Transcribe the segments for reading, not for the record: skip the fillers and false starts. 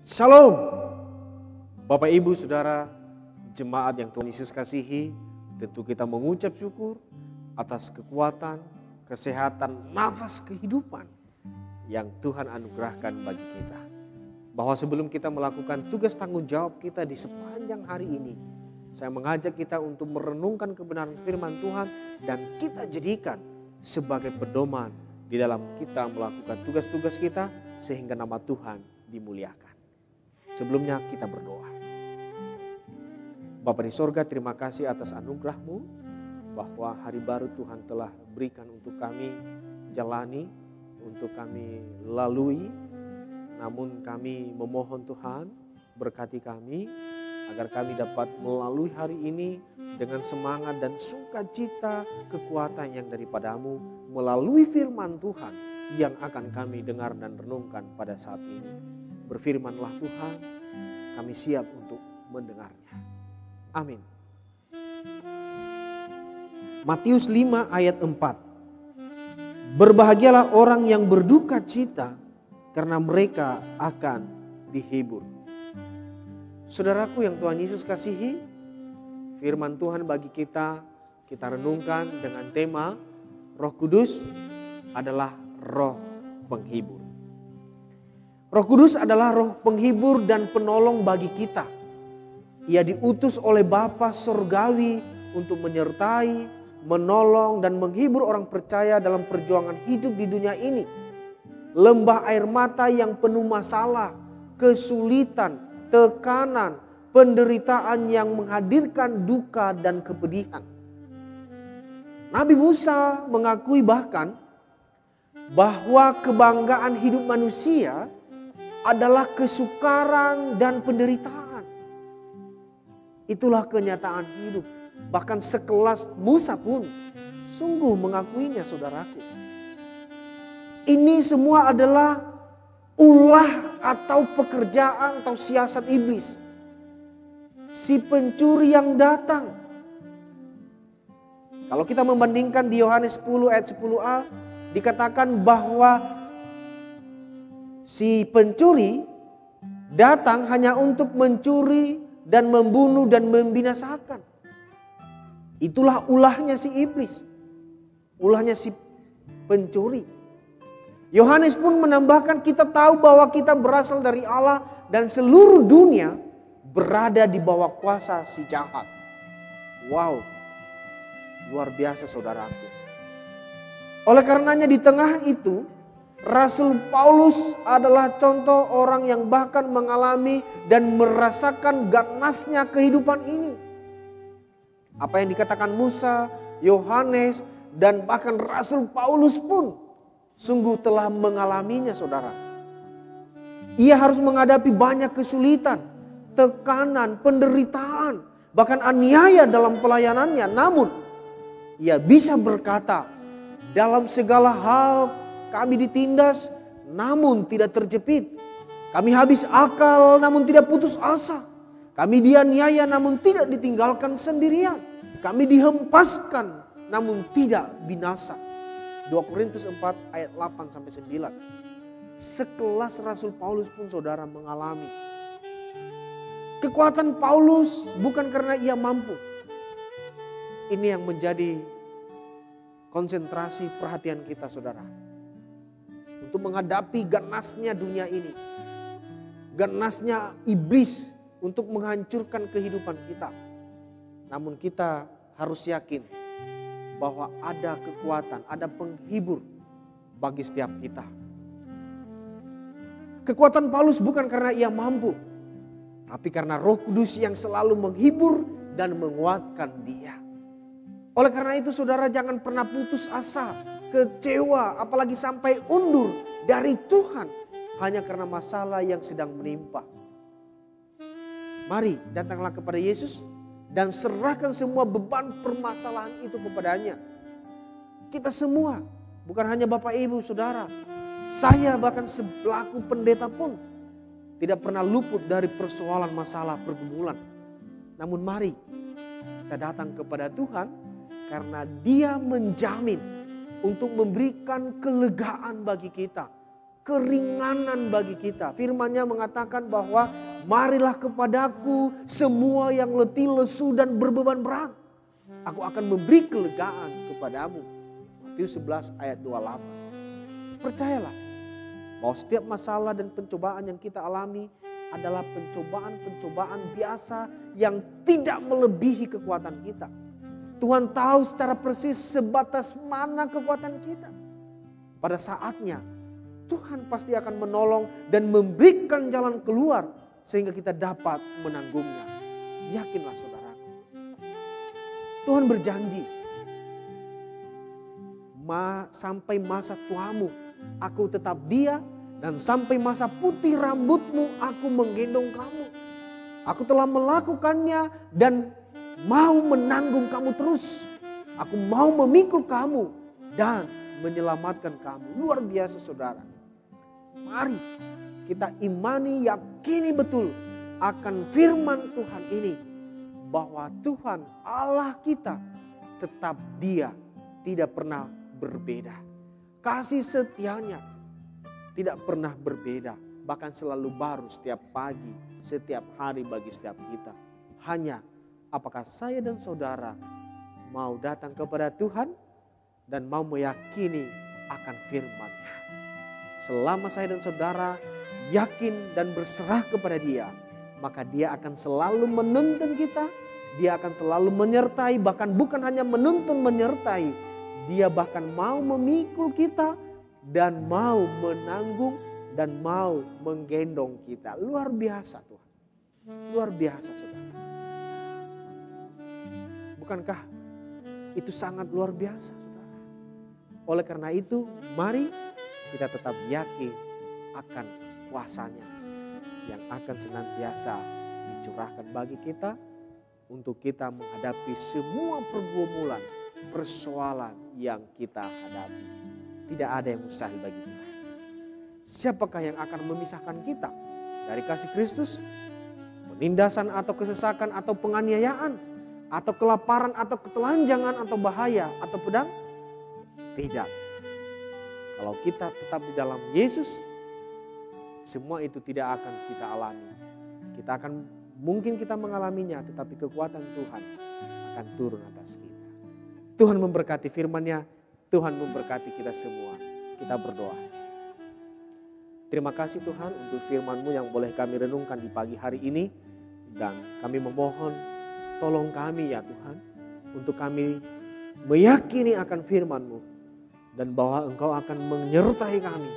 Shalom, Bapak Ibu Saudara, jemaat yang Tuhan Yesus kasihi. Tentu kita mengucap syukur atas kekuatan, kesehatan, nafas kehidupan yang Tuhan anugerahkan bagi kita. Bahwa sebelum kita melakukan tugas tanggung jawab kita di sepanjang hari ini, saya mengajak kita untuk merenungkan kebenaran firman Tuhan dan kita jadikan sebagai pedoman di dalam kita melakukan tugas-tugas kita sehingga nama Tuhan dimuliakan. Sebelumnya kita berdoa. Bapa di sorga, terima kasih atas anugerah-Mu bahwa hari baru Tuhan telah berikan untuk kami jalani, untuk kami lalui. Namun kami memohon Tuhan berkati kami agar kami dapat melalui hari ini dengan semangat dan sukacita kekuatan yang daripada-Mu melalui firman Tuhan yang akan kami dengar dan renungkan pada saat ini. Berfirmanlah Tuhan, kami siap untuk mendengarnya. Amin. Matius 5 ayat 4. Berbahagialah orang yang berduka cita karena mereka akan dihibur. Saudaraku yang Tuhan Yesus kasihi, firman Tuhan bagi kita renungkan dengan tema Roh Kudus adalah roh penghibur. Roh Kudus adalah roh penghibur dan penolong bagi kita. Ia diutus oleh Bapa Surgawi untuk menyertai, menolong dan menghibur orang percaya dalam perjuangan hidup di dunia ini. Lembah air mata yang penuh masalah, kesulitan, tekanan, penderitaan yang menghadirkan duka dan kepedihan. Nabi Musa mengakui bahkan bahwa kebanggaan hidup manusia adalah kesukaran dan penderitaan. Itulah kenyataan hidup. Bahkan sekelas Musa pun sungguh mengakuinya, saudaraku. Ini semua adalah ulah atau pekerjaan atau siasat iblis. Si pencuri yang datang. Kalau kita membandingkan di Yohanes 10 ayat 10a, dikatakan bahwa si pencuri datang hanya untuk mencuri dan membunuh dan membinasakan. Itulah ulahnya si iblis. Ulahnya si pencuri. Yohanes pun menambahkan kita tahu bahwa kita berasal dari Allah dan seluruh dunia berada di bawah kuasa si jahat. Wow, luar biasa saudaraku. Oleh karenanya di tengah itu, Rasul Paulus adalah contoh orang yang bahkan mengalami dan merasakan ganasnya kehidupan ini. Apa yang dikatakan Musa, Yohanes, dan bahkan Rasul Paulus pun sungguh telah mengalaminya, saudara. Ia harus menghadapi banyak kesulitan, tekanan, penderitaan, bahkan aniaya dalam pelayanannya. Namun, ia bisa berkata, dalam segala hal kami ditindas namun tidak terjepit. Kami habis akal namun tidak putus asa. Kami dianiaya namun tidak ditinggalkan sendirian. Kami dihempaskan namun tidak binasa. 2 Korintus 4 ayat 8-9. Sekelas Rasul Paulus pun saudara mengalami. Kekuatan Paulus bukan karena ia mampu. Ini yang menjadi konsentrasi perhatian kita, saudara. Untuk menghadapi ganasnya dunia ini. Ganasnya iblis untuk menghancurkan kehidupan kita. Namun kita harus yakin bahwa ada kekuatan, ada penghibur bagi setiap kita. Kekuatan Paulus bukan karena ia mampu. Tapi karena Roh Kudus yang selalu menghibur dan menguatkan dia. Oleh karena itu saudara jangan pernah putus asa, kecewa, apalagi sampai undur dari Tuhan hanya karena masalah yang sedang menimpa. Mari datanglah kepada Yesus dan serahkan semua beban permasalahan itu kepadanya. Kita semua, bukan hanya Bapak Ibu Saudara, saya bahkan selaku pendeta pun tidak pernah luput dari persoalan masalah pergumulan. Namun mari kita datang kepada Tuhan karena Dia menjamin untuk memberikan kelegaan bagi kita keringanan bagi kita. Firman-Nya mengatakan bahwa marilah kepadaku semua yang letih, lesu dan berbeban berat. Aku akan memberi kelegaan kepadamu. Matius 11 ayat 28. Percayalah bahwa setiap masalah dan pencobaan yang kita alami adalah pencobaan-pencobaan biasa yang tidak melebihi kekuatan kita. Tuhan tahu secara persis sebatas mana kekuatan kita. Pada saatnya Tuhan pasti akan menolong dan memberikan jalan keluar sehingga kita dapat menanggungnya. Yakinlah saudaraku. Tuhan berjanji, sampai masa tuamu aku tetap dia, dan sampai masa putih rambutmu aku menggendong kamu. Aku telah melakukannya dan mau menanggung kamu terus. Aku mau memikul kamu dan menyelamatkan kamu. Luar biasa saudara. Mari kita imani, yakini betul akan firman Tuhan ini. Bahwa Tuhan Allah kita tetap dia, tidak pernah berbeda. Kasih setianya tidak pernah berbeda. Bahkan selalu baru setiap pagi, setiap hari bagi setiap kita. Hanya apakah saya dan saudara mau datang kepada Tuhan dan mau meyakini akan firman-Nya. Selama saya dan saudara yakin dan berserah kepada Dia, maka Dia akan selalu menuntun kita. Dia akan selalu menyertai, bahkan bukan hanya menuntun, menyertai. Dia bahkan mau memikul kita dan mau menanggung dan mau menggendong kita. Luar biasa Tuhan. Luar biasa saudara. Bukankah itu sangat luar biasa saudara? Oleh karena itu mari kita tetap yakin akan kuasa-Nya yang akan senantiasa dicurahkan bagi kita untuk kita menghadapi semua pergumulan, persoalan yang kita hadapi. Tidak ada yang mustahil bagi Tuhan. Siapakah yang akan memisahkan kita dari kasih Kristus? Penindasan atau kesesakan atau penganiayaan, atau kelaparan atau ketelanjangan atau bahaya atau pedang? Tidak. Kalau kita tetap di dalam Yesus, semua itu tidak akan kita alami. Mungkin kita mengalaminya, tetapi kekuatan Tuhan akan turun atas kita. Tuhan memberkati firman-Nya, Tuhan memberkati kita semua. Kita berdoa. Terima kasih Tuhan untuk firman-Mu yang boleh kami renungkan di pagi hari ini. Dan kami memohon tolong kami ya Tuhan, untuk kami meyakini akan firman-Mu. Dan bahwa Engkau akan menyertai kami,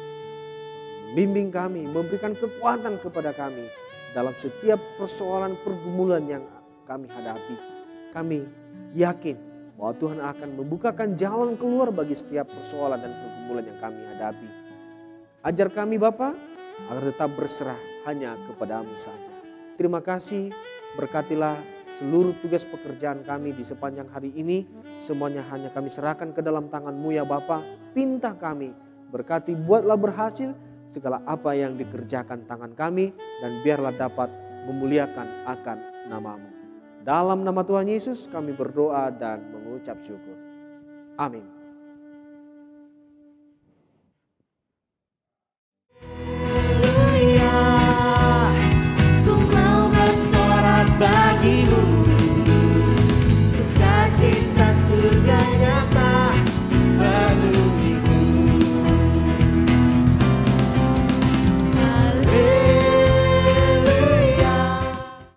membimbing kami, memberikan kekuatan kepada kami dalam setiap persoalan pergumulan yang kami hadapi. Kami yakin bahwa Tuhan akan membukakan jalan keluar bagi setiap persoalan dan pergumulan yang kami hadapi. Ajar kami Bapa agar tetap berserah hanya kepada-Mu saja. Terima kasih, berkatilah seluruh tugas pekerjaan kami di sepanjang hari ini. Semuanya hanya kami serahkan ke dalam tangan-Mu ya Bapa. Pinta kami, berkati, buatlah berhasil segala apa yang dikerjakan tangan kami, dan biarlah dapat memuliakan akan nama-Mu. Dalam nama Tuhan Yesus kami berdoa dan mengucap syukur. Amin.